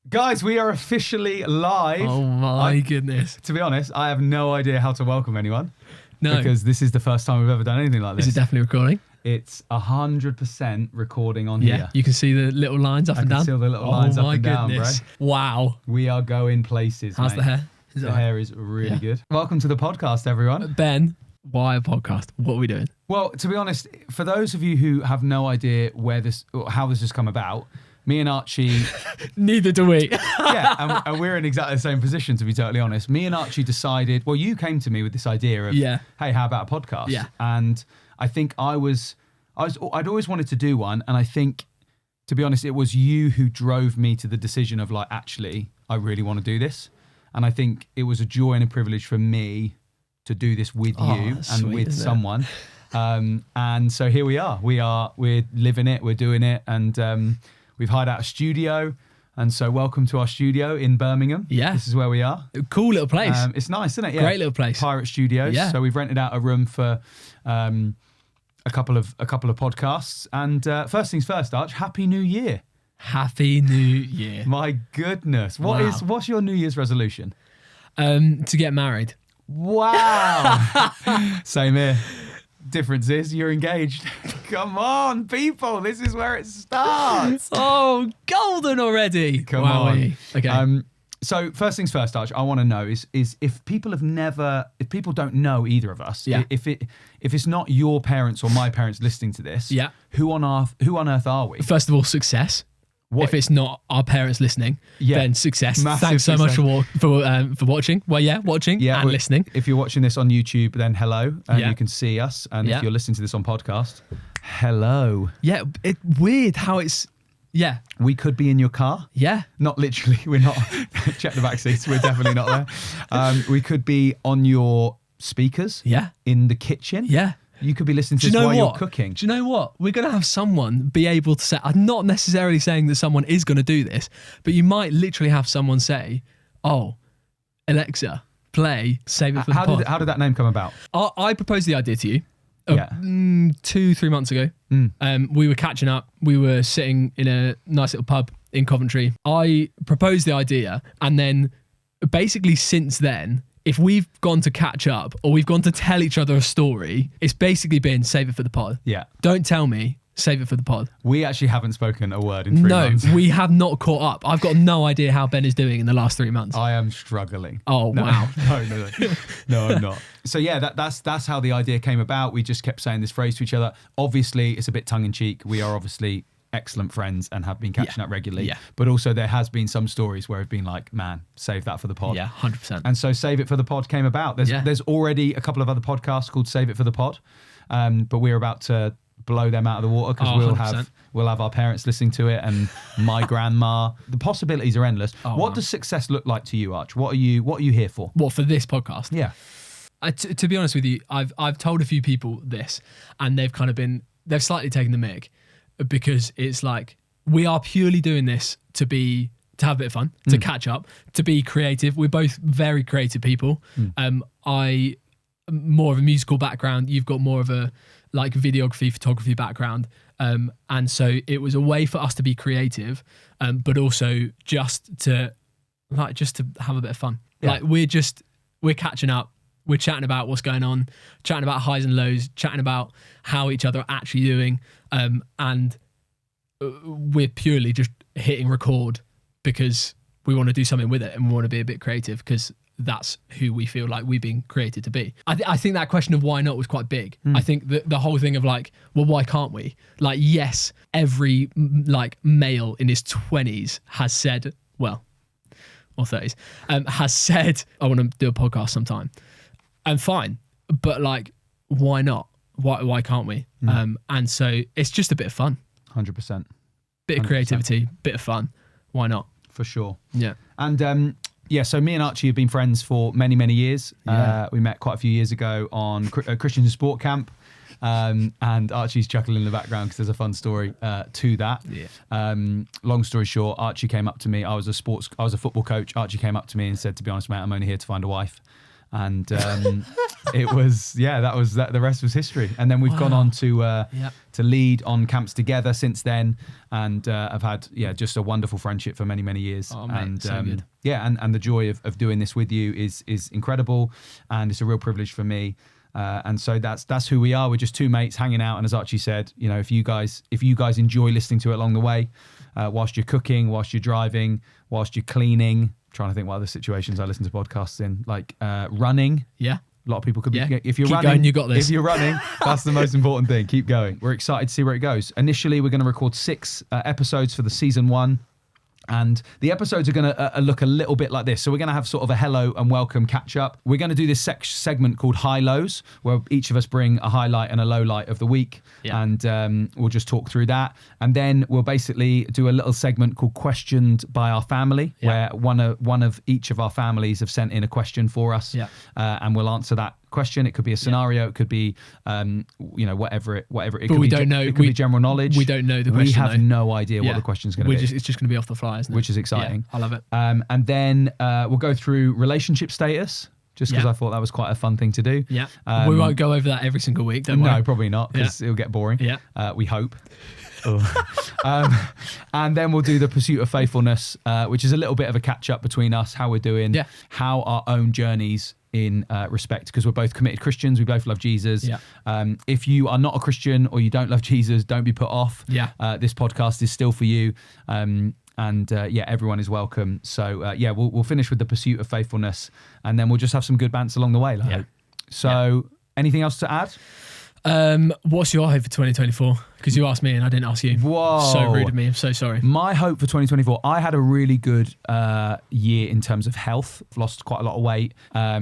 Guys, we are officially live. Oh my goodness. To be honest, I have no idea how to welcome anyone. No. Because this is the first time we've ever done anything like this. Is it definitely recording? It's 100% recording on here. You can see the little lines up and down. I can see all the little lines up and down, bro. Wow. We are going places, How's mate. the hair? The hair is really good. Welcome to the podcast, everyone. Ben, why a podcast? What are we doing? Well, to be honest, for those of you who have no idea how this has come about, me and Archie... Neither do we. Yeah, and we're in exactly the same position, to be totally honest. Me and Archie decided... Well, you came to me with this idea of, hey, how about a podcast? Yeah. And I think I'd always wanted to do one, and I think, to be honest, it was you who drove me to the decision of like, actually, I really want to do this. And I think it was a joy and a privilege for me to do this with you and with someone. And so here we are. We're living it, we're doing it, and we've hired out a studio. And so welcome to our studio in Birmingham. Yeah. This is where we are. Cool little place. It's nice, isn't it? Yeah. Great little place. Pirate Studios. Yeah. So we've rented out a room for a couple of podcasts. And first things first, Arch, Happy New Year. Happy New Year. My goodness. What's your New Year's resolution? To get married. Wow. Same here. Difference is you're engaged. Come on, people. This is where it starts. Oh, golden already. Come on. Okay. So first things first, Arch, I want to know is if people don't know either of us, if it's not your parents or my parents listening to this, who on earth are we? First of all, success. What? If it's not our parents listening, then success. Massive Thanks so success. much for watching. Well, watching and listening. If you're watching this on YouTube, then hello, and you can see us. And if you're listening to this on podcast, hello. Yeah, it's weird how it's. Yeah. We could be in your car. Yeah. Not literally. We're not. Check the back seats. We're definitely not there. We could be on your speakers. Yeah. In the kitchen. Yeah. You could be listening to this while you're cooking. Do you know what? We're going to have someone be able to say, I'm not necessarily saying that someone is going to do this, but you might literally have someone say, oh, Alexa, play Save It for the Pod. How did that name come about? I proposed the idea to you 2-3 months ago. We were catching up. We were sitting in a nice little pub in Coventry. I proposed the idea, and then basically since then, if we've gone to catch up or we've gone to tell each other a story, it's basically been Save It for the Pod. Yeah. Don't tell me, Save It for the Pod. We actually haven't spoken a word in 3 months. No, we have not caught up. I've got no idea how Ben is doing in the last 3 months. I am struggling. Oh, wow. No, I'm not. So yeah, that's how the idea came about. We just kept saying this phrase to each other. Obviously, it's a bit tongue in cheek. We are obviously excellent friends and have been catching up regularly. Yeah. But also there has been some stories where I've been like, man, save that for the pod. Yeah, 100%. And so Save It for the Pod came about. There's already a couple of other podcasts called Save It for the Pod. But we're about to blow them out of the water because we'll have our parents listening to it and my grandma. The possibilities are endless. What does success look like to you, Arch? What are you here for? What, for this podcast? Yeah. To be honest with you, I've told a few people this and they've slightly taken the mick, because it's like, we are purely doing this to have a bit of fun, to catch up, to be creative. We're both very creative people. I more of a musical background. You've got more of a like videography, photography background. And so it was a way for us to be creative, but also just to have a bit of fun. Yeah. Like we're catching up. We're chatting about what's going on, chatting about highs and lows, chatting about how each other are actually doing. And we're purely just hitting record because we want to do something with it and we want to be a bit creative because that's who we feel like we've been created to be. I think that question of why not was quite big. I think the whole thing of like, well, why can't we? Like, yes, every like male in his 20s has said, or 30s, has said, I want to do a podcast sometime. And fine, but like, why not? Why can't we? And so it's just a bit of fun. 100%. Bit of creativity, bit of fun. Why not? For sure. Yeah. And so me and Archie have been friends for many, many years. Yeah. We met quite a few years ago on a Christian sport camp. And Archie's chuckling in the background because there's a fun story to that. Yeah. Long story short, Archie came up to me. I was a football coach. Archie came up to me and said, to be honest, mate, I'm only here to find a wife. And it was, the rest was history. And then we've gone on to lead on camps together since then, and I've had just a wonderful friendship for many, many years. Oh, mate, and so good. And the joy of doing this with you is incredible, and it's a real privilege for me. And so that's who we are. We're just two mates hanging out. And as Archie said, if you guys enjoy listening to it along the way, whilst you're cooking, whilst you're driving, whilst you're cleaning, trying to think what other situations I listen to podcasts in, like running. Yeah. A lot of people could be, if you're Keep running, going, you got this. If you're running, that's the most important thing. Keep going. We're excited to see where it goes. Initially, we're going to record 6 episodes for the season 1. And the episodes are going to look a little bit like this. So we're going to have sort of a hello and welcome catch up. We're going to do this segment called High Lows, where each of us bring a highlight and a low light of the week. Yeah. And we'll just talk through that. And then we'll basically do a little segment called Questioned by Our Family, where one of each of our families have sent in a question for us. Yeah. And we'll answer that question. It could be a scenario. It could be, whatever it but could we be. don't know. It could be general knowledge. We don't know the question. We have no idea what the question's going to be. It's just going to be off the fly, isn't it? Which is exciting. Yeah, I love it. And then we'll go through relationship status, just because I thought that was quite a fun thing to do. Yeah. We won't go over that every single week, don't we? No, probably not, because it'll get boring. Yeah. We hope. And then we'll do the pursuit of faithfulness, which is a little bit of a catch up between us, how we're doing, how our own journeys in respect, because we're both committed Christians, we both love Jesus. If you are not a Christian or you don't love Jesus, don't be put off. This podcast is still for you. Everyone is welcome. So we'll finish with the pursuit of faithfulness, and then we'll just have some good bants along the way. So anything else to add? What's your hope for 2024? Because you asked me and I didn't ask you. Whoa. So rude of me. I'm so sorry. My hope for 2024, I had a really good year in terms of health. I've lost quite a lot of weight.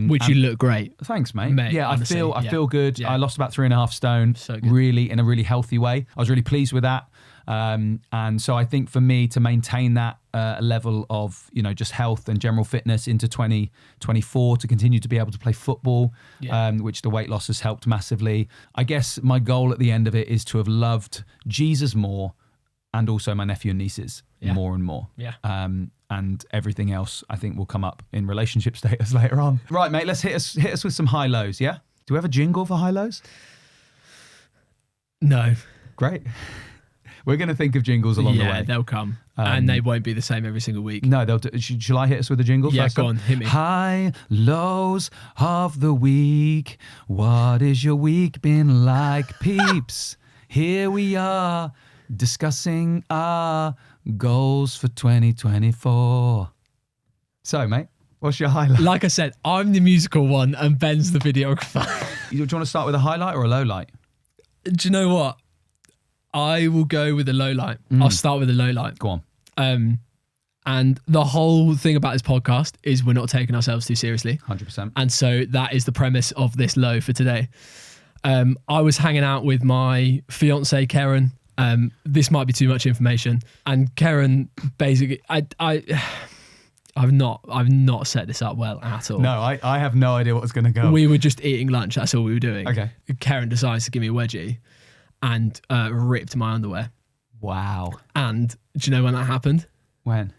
Which you look great. Thanks, mate. Yeah, honestly, I feel good. Yeah. I lost about 3.5 stone, so good. Really in a really healthy way. I was really pleased with that. And so I think for me to maintain that level of, just health and general fitness into 2024, to continue to be able to play football, which the weight loss has helped massively. I guess my goal at the end of it is to have loved Jesus more, and also my nephew and nieces more and more. Yeah. And everything else I think will come up in relationship status later on. Right, mate, let's hit us with some high lows, yeah? Do we have a jingle for high lows? No. Great. We're going to think of jingles along the way. Yeah, they'll come. And they won't be the same every single week. No, they'll do. Shall I hit us with a jingle first? Yeah, go on, hit me. High lows of the week. What is your week been like, peeps? Here we are discussing our goals for 2024. So, mate, what's your highlight? Like I said, I'm the musical one and Ben's the videographer. Do you want to start with a highlight or a low light? Do you know what? I will go with a low light. I'll start with a low light. Go on. And the whole thing about this podcast is we're not taking ourselves too seriously. 100%. And so that is the premise of this low for today. I was hanging out with my fiance, Karen. This might be too much information. And Karen, basically, I've not set this up well at all. No, I have no idea what was going to go. We were just eating lunch. That's all we were doing. Okay. Karen decides to give me a wedgie and ripped my underwear. Wow. And do you know when that happened? When?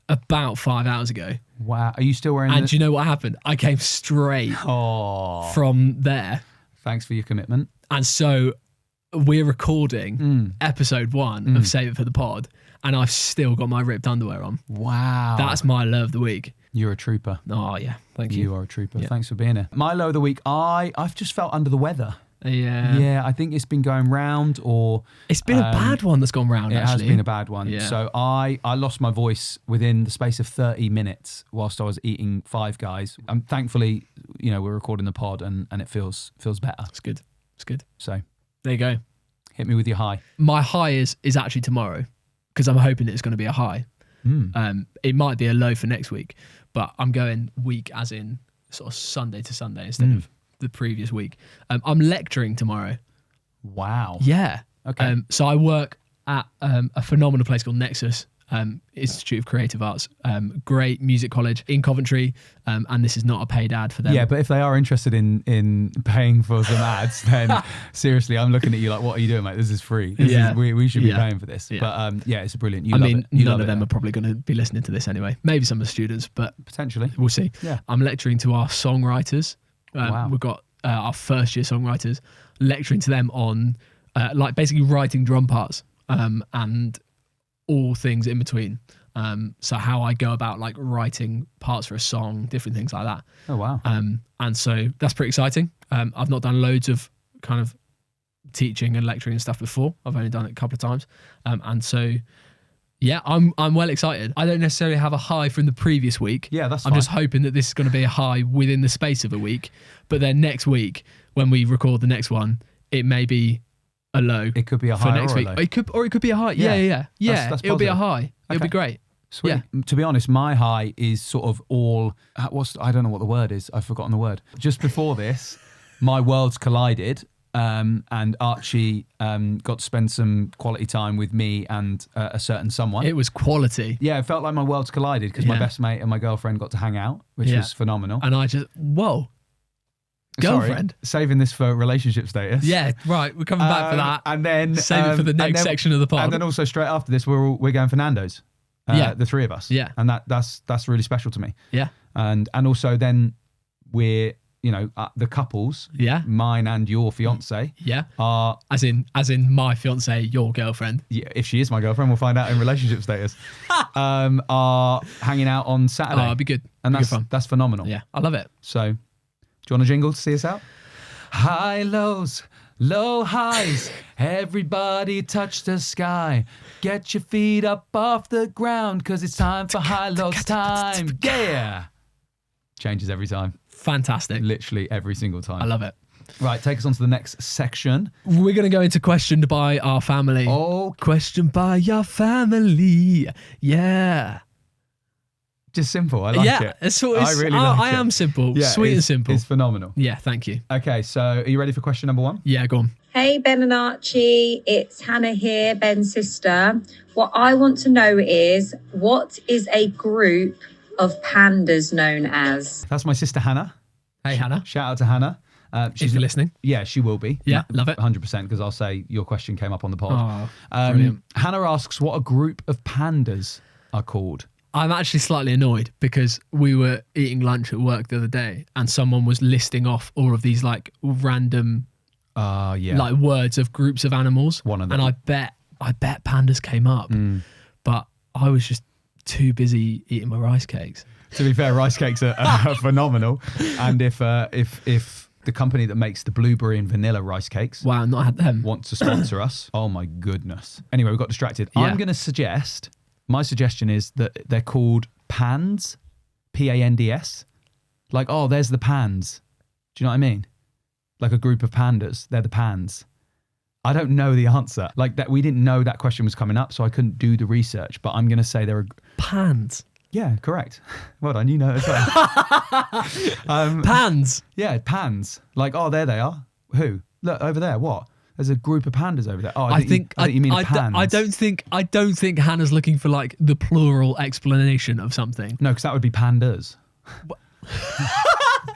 About 5 hours ago. Wow. Are you still wearing And do you know what happened? I came straight from there. Thanks for your commitment. And so we're recording episode 1 of Save It for the Pod, and I've still got my ripped underwear on. Wow. That's my low of the week. You're a trooper. Oh, yeah. Thank you. You are a trooper. Yeah. Thanks for being here. My low of the week, I've just felt under the weather. Yeah. Yeah, I think it's been going round, or... It's been a bad one that's gone round, actually. It has been a bad one. Yeah. So I lost my voice within the space of 30 minutes whilst I was eating Five Guys. Thankfully, we're recording the pod and it feels better. It's good. It's good. So... There you go. Hit me with your high. My high is actually tomorrow, because I'm hoping it's going to be a high. It might be a low for next week, but I'm going week as in sort of Sunday to Sunday instead of the previous week. I'm lecturing tomorrow. Wow. Yeah. Okay. So I work at a phenomenal place called Nexus, Institute of Creative Arts, great music college in Coventry, and this is not a paid ad for them. Yeah, but if they are interested in paying for some ads, then seriously, I'm looking at you like, what are you doing, mate? This is free. We should be paying for this. Yeah. But yeah, it's brilliant. None of them are probably going to be listening to this anyway. Maybe some of the students, but potentially we'll see. Yeah, I'm lecturing to our songwriters. Wow. We've got our first year songwriters, lecturing to them on like basically writing drum parts and all things in between. So how I go about like writing parts for a song, different things like that. Oh wow. And so that's pretty exciting. I've not done loads of kind of teaching and lecturing and stuff before. I've only done it a couple of times. And so yeah, I'm well excited. I don't necessarily have a high from the previous week. Yeah, that's I'm fine. just hoping that this is going to be a high within the space of a week. But then next week, when we record the next one, it may be a low. It could be a for high next or a week. low. It could be a high. Yeah. That's It'll be a positive. high. It'll be great. Sweet. Yeah. To be honest, my high is sort of all. I don't know what the word is. I've forgotten the word. Just before this, my worlds collided, and Archie got to spend some quality time with me and a certain someone. It was quality. Yeah, it felt like my worlds collided because my best mate and my girlfriend got to hang out, which was phenomenal. And I just girlfriend. Sorry, saving this for relationship status. Yeah, right. We're coming back for that. And then save it for the next section of the pod. And then also straight after this, we're going for Nando's. The three of us. Yeah. And that's really special to me. Yeah. And also then we're, the couples, mine and your fiance, are as in my fiance, your girlfriend. Yeah, if she is my girlfriend, we'll find out in relationship status. Are hanging out on Saturday. Oh, it'd be good. And that's fun. That's phenomenal. Yeah, I love it. So, do you want a jingle to see us out? High lows, low highs, everybody touch the sky. Get your feet up off the ground, because it's time for high lows time. Yeah. Changes every time. Fantastic. Literally every single time. I love it. Right, take us on to the next section. We're going to go into questioned by our family. Oh, questioned by your family. Yeah. Just simple. I like it. I really like it. I am simple. Yeah, sweet and simple. It's phenomenal. Yeah, thank you. Okay, so are you ready for question number 1? Yeah, go on. Hey, Ben and Archie. It's Hannah here, Ben's sister. What I want to know is, what is a group of pandas known as? That's my sister Hannah. Hey, Hannah. Shout out to Hannah. She's listening. Yeah, she will be. Yeah, love it. 100%, because I'll say your question came up on the pod. Oh, brilliant. Hannah asks what a group of pandas are called. I'm actually slightly annoyed because we were eating lunch at work the other day and someone was listing off all of these like random like words of groups of animals. One of them. And I bet pandas came up, but I was just too busy eating my rice cakes. To be fair, rice cakes are phenomenal. And if the company that makes the blueberry and vanilla rice cakes, wow, not had them, wants to sponsor us, oh my goodness. Anyway, we got distracted. Yeah. I'm going to suggest, my suggestion is that they're called pands, Pands. Like, oh, there's the pands. Do you know what I mean? Like a group of pandas, they're the pands. I don't know the answer. Like that, we didn't know that question was coming up, so I couldn't do the research. But I'm going to say they're pands. Yeah, correct. Well done, you know it as well. Pands. Yeah, pands. Like, oh, there they are. Who? Look over there. What? There's a group of pandas over there. Oh, I think you mean pands. I don't think Hannah's looking for like the plural explanation of something. No, because that would be pandas.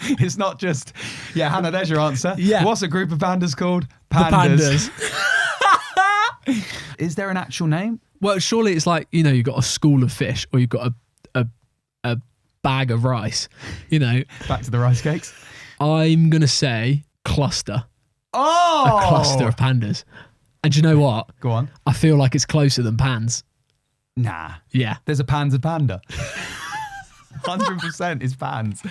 It's not just. Yeah, Hannah, there's your answer. Yeah. What's a group of pandas called? Pandas. The pandas. Is there an actual name? Well, surely it's like, you've got a school of fish or you've got a bag of rice, Back to the rice cakes. I'm going to say cluster. Oh! A cluster of pandas. And do you know what? Go on. I feel like it's closer than pans. Nah. Yeah. There's a panza panda. 100% is pans.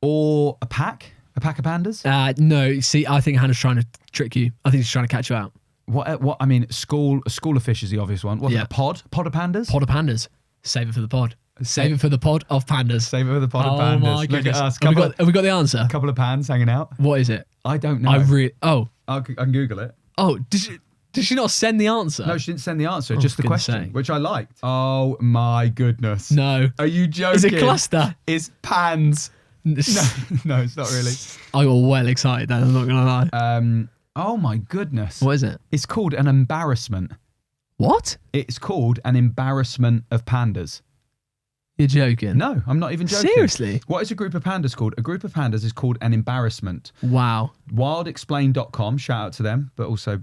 Or a pack? A pack of pandas? No, see, I think Hannah's trying to trick you. I think she's trying to catch you out. What? I mean, a school of fish is the obvious one. What's it, a pod? Pod of pandas? Pod of pandas. Save it for the pod. Save it for the pod of pandas. Save it for the pod of pandas. Oh my goodness. Look at us. Have we got the answer? A couple of pans hanging out. What is it? I don't know. I can Google it. Oh, did she not send the answer? No, she didn't send the answer. Just the question, which I liked. Oh my goodness. No. Are you joking? Is it cluster? It's pans. No, it's not really. I got well excited then, I'm not going to lie. Oh my goodness. What is it? It's called an embarrassment. What? It's called an embarrassment of pandas. You're joking? No, I'm not even joking. Seriously? What is a group of pandas called? A group of pandas is called an embarrassment. Wow. Wildexplain.com, shout out to them, but also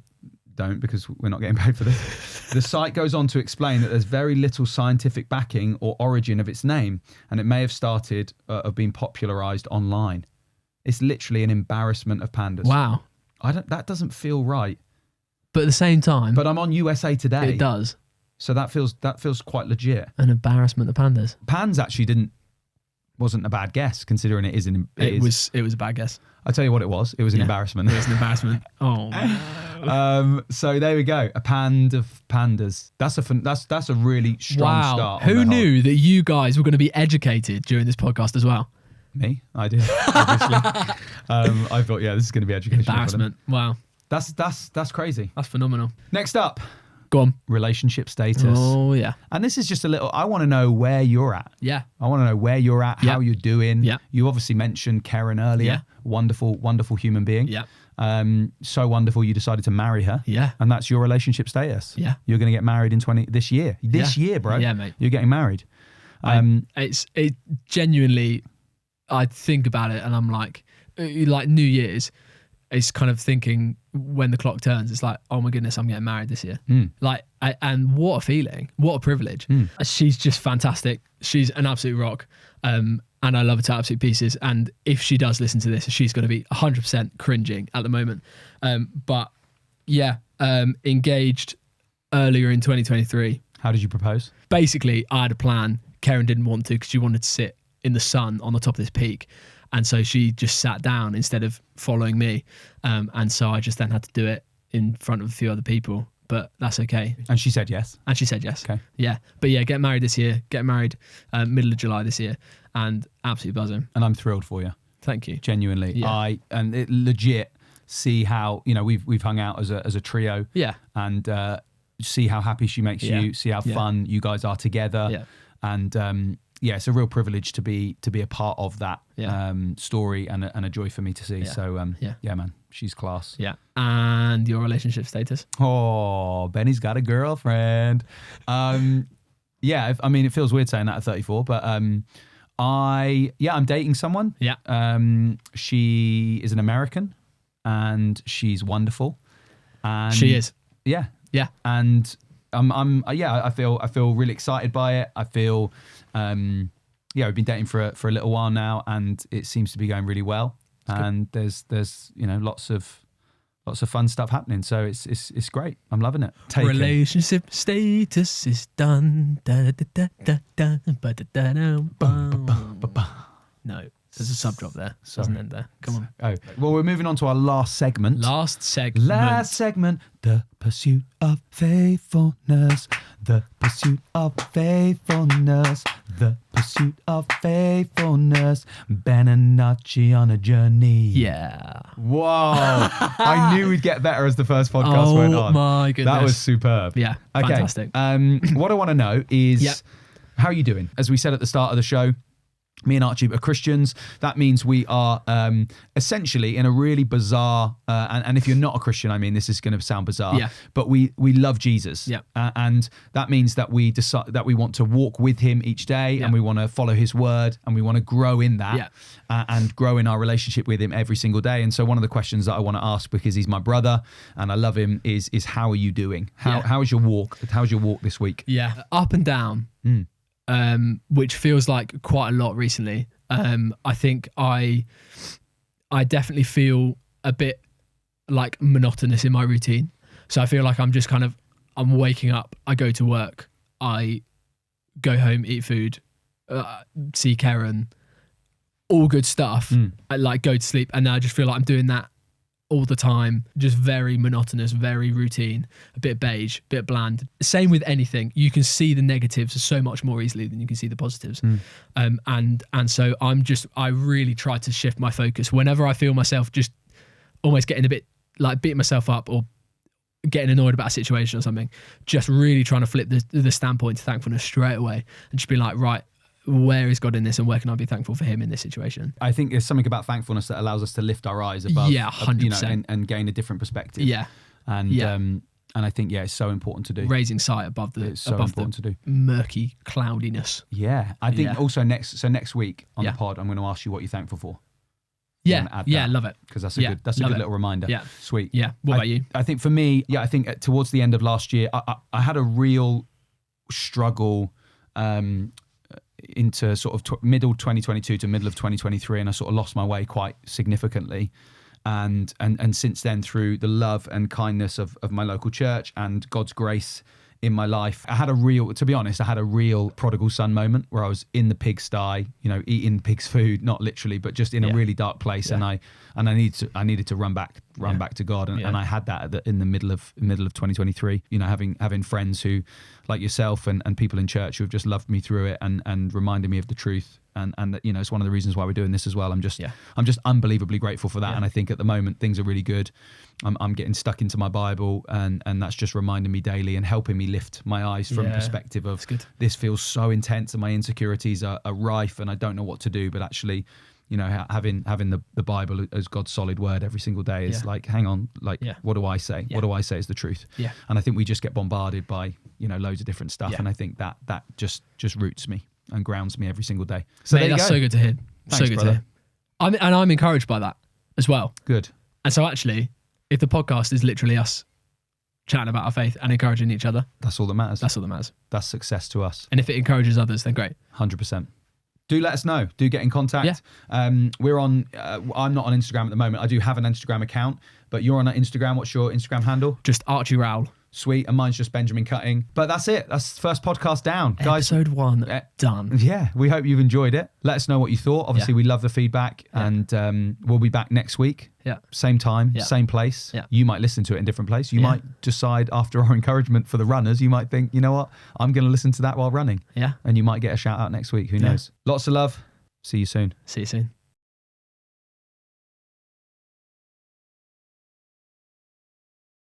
don't, because we're not getting paid for this. The site goes on to explain that there's very little scientific backing or origin of its name, and it may have started of being popularized online. It's literally an embarrassment of pandas. Wow. That doesn't feel right. But at the same time, But I'm on USA Today. it does. So that feels quite legit. An embarrassment of pandas. Pands actually wasn't a bad guess, considering it is It was a bad guess. I'll tell you what it was. It was an embarrassment. It was an embarrassment. Oh no. So there we go. A pand of pandas. That's a really strong start. Wow. on Who the whole- knew that you guys were going to be educated during this podcast as well? Me? I did. Obviously. I thought, this is going to be educational. Embarrassment. Wow. That's crazy. That's phenomenal. Next up, Go on. relationship status. Oh yeah. And this is just a little. I want to know where you're at. Yeah. I want to know where you're at, how you're doing. Yeah. You obviously mentioned Karen earlier. Yeah. Wonderful, wonderful human being. Yeah. So wonderful you decided to marry her. Yeah. And that's your relationship status. Yeah. You're going to get married in this year. This Yeah. year, bro. Yeah, mate. You're getting married. It genuinely, I think about it and I'm like New Year's, it's kind of thinking when the clock turns, it's like, oh my goodness, I'm getting married this year. And what a feeling, what a privilege. She's just fantastic. She's an absolute rock. And I love her to absolute pieces. And if she does listen to this, she's going to be 100% cringing at the moment. But yeah, engaged earlier in 2023. How did you propose? Basically, I had a plan. Karen didn't want to because she wanted to sit in the sun on the top of this peak. And so she just sat down instead of following me. And so I just then had to do it in front of a few other people. But that's okay. And she said yes. And she said yes. Okay. Yeah. But yeah, get married this year. Get married middle of July this year. And absolutely buzzing. And I'm thrilled for you. Thank you. Genuinely. Yeah. And it legit see how, we've hung out as a trio. Yeah. And see how happy she makes Yeah. you, see how Yeah. fun you guys are together. Yeah. And it's a real privilege to be a part of that Yeah. story and a joy for me to see. Yeah. So Yeah. man, she's class. Yeah. And your relationship status? Oh, Benny's got a girlfriend. It feels weird saying that at 34, but I'm dating someone. Yeah. She is an American and she's wonderful. And She is. Yeah. Yeah. And I feel really excited by it. I feel we've been dating for a little while now and it seems to be going really well. And there's lots of fun stuff happening. So it's great. I'm loving it. Relationship status is done. Da, da, da, da, da, ba, da, da, da, bum. No, there's a sub drop there. Doesn't end there. Come on. Oh, well, we're moving on to our last segment. Last segment. The pursuit of faithfulness. The pursuit of faithfulness. The pursuit of faithfulness. Ben and Archie on a journey. Yeah. Whoa. I knew we'd get better as the first podcast went on. Oh my goodness. That was superb. Yeah. Okay. Fantastic. What I want to know is Yep. how are you doing? As we said at the start of the show, me and Archie are Christians. That means we are essentially in a really bizarre, and if you're not a Christian, I mean, this is going to sound bizarre, Yeah. but we love Jesus. Yeah. And that means that we decide that we want to walk with him each day, Yeah. and we want to follow his word, and we want to grow in that, Yeah. and grow in our relationship with him every single day. And so one of the questions that I want to ask, because he's my brother and I love him, is how are you doing? How is your walk? How's your walk this week? Yeah. Up and down. Which feels like quite a lot recently. I think I definitely feel a bit like monotonous in my routine. So I feel like I'm just I'm waking up, I go to work, I go home, eat food, see Karen, all good stuff. I go to sleep, and then I just feel like I'm doing that all the time, just very monotonous, very routine, a bit beige, a bit bland. Same with anything. You can see the negatives so much more easily than you can see the positives. And so I really try to shift my focus whenever I feel myself just almost getting a bit like beating myself up or getting annoyed about a situation or something, just really trying to flip the standpoint to thankfulness straight away and just be like, right, where is God in this and where can I be thankful for him in this situation? I think there's something about thankfulness that allows us to lift our eyes above, 100%. and gain a different perspective. Yeah. And And I think, it's so important to do. Raising sight above the It's so above important to do. murky cloudiness. Yeah. I think also next week on the pod, I'm going to ask you what you're thankful for. Yeah, love it. Because that's a good little reminder. Yeah. Sweet. Yeah. What about you? I think for me, I think towards the end of last year, I had a real struggle into sort of middle 2022 to middle of 2023, and I sort of lost my way quite significantly. And since then, through the love and kindness of my local church and God's grace in my life, I had a real prodigal son moment where I was in the pigsty, eating pig's food, not literally, but just in a really dark place. Yeah. And I needed to run back to God. And I had that in the middle of 2023, having friends who, like yourself and people in church who have just loved me through it and reminded me of the truth. And it's one of the reasons why we're doing this as well. I'm just unbelievably grateful for that. And I think at the moment things are really good. I'm getting stuck into my Bible, and that's just reminding me daily and helping me lift my eyes from perspective of this feels so intense and my insecurities are rife and I don't know what to do. But actually, having the Bible as God's solid word every single day is like, hang on, what do I say? What do I say is the truth? Yeah. And I think we just get bombarded by loads of different stuff, and I think that just roots me and grounds me every single day. So Mate, that's so good to hear. Thanks, so good brother. to hear. I'm encouraged by that as well. Good. And so actually, if the podcast is literally us chatting about our faith and encouraging each other, that's all that matters. That's all that matters. That's success to us. And if it encourages others, then great. 100%. Do let us know. Do get in contact. Yeah. We're on. I'm not on Instagram at the moment. I do have an Instagram account, but you're on Instagram. What's your Instagram handle? Just Archie Rowell. Sweet. And mine's just Benjamin Cutting. But that's it. That's the first podcast down. Guys, Episode 1 done. Yeah. We hope you've enjoyed it. Let us know what you thought. Obviously, we love the feedback. Yeah. And we'll be back next week. Yeah. Same time, same place. Yeah. You might listen to it in different place. You might decide after our encouragement for the runners, you might think, you know what? I'm going to listen to that while running. Yeah. And you might get a shout out next week. Who knows? Lots of love. See you soon. See you soon.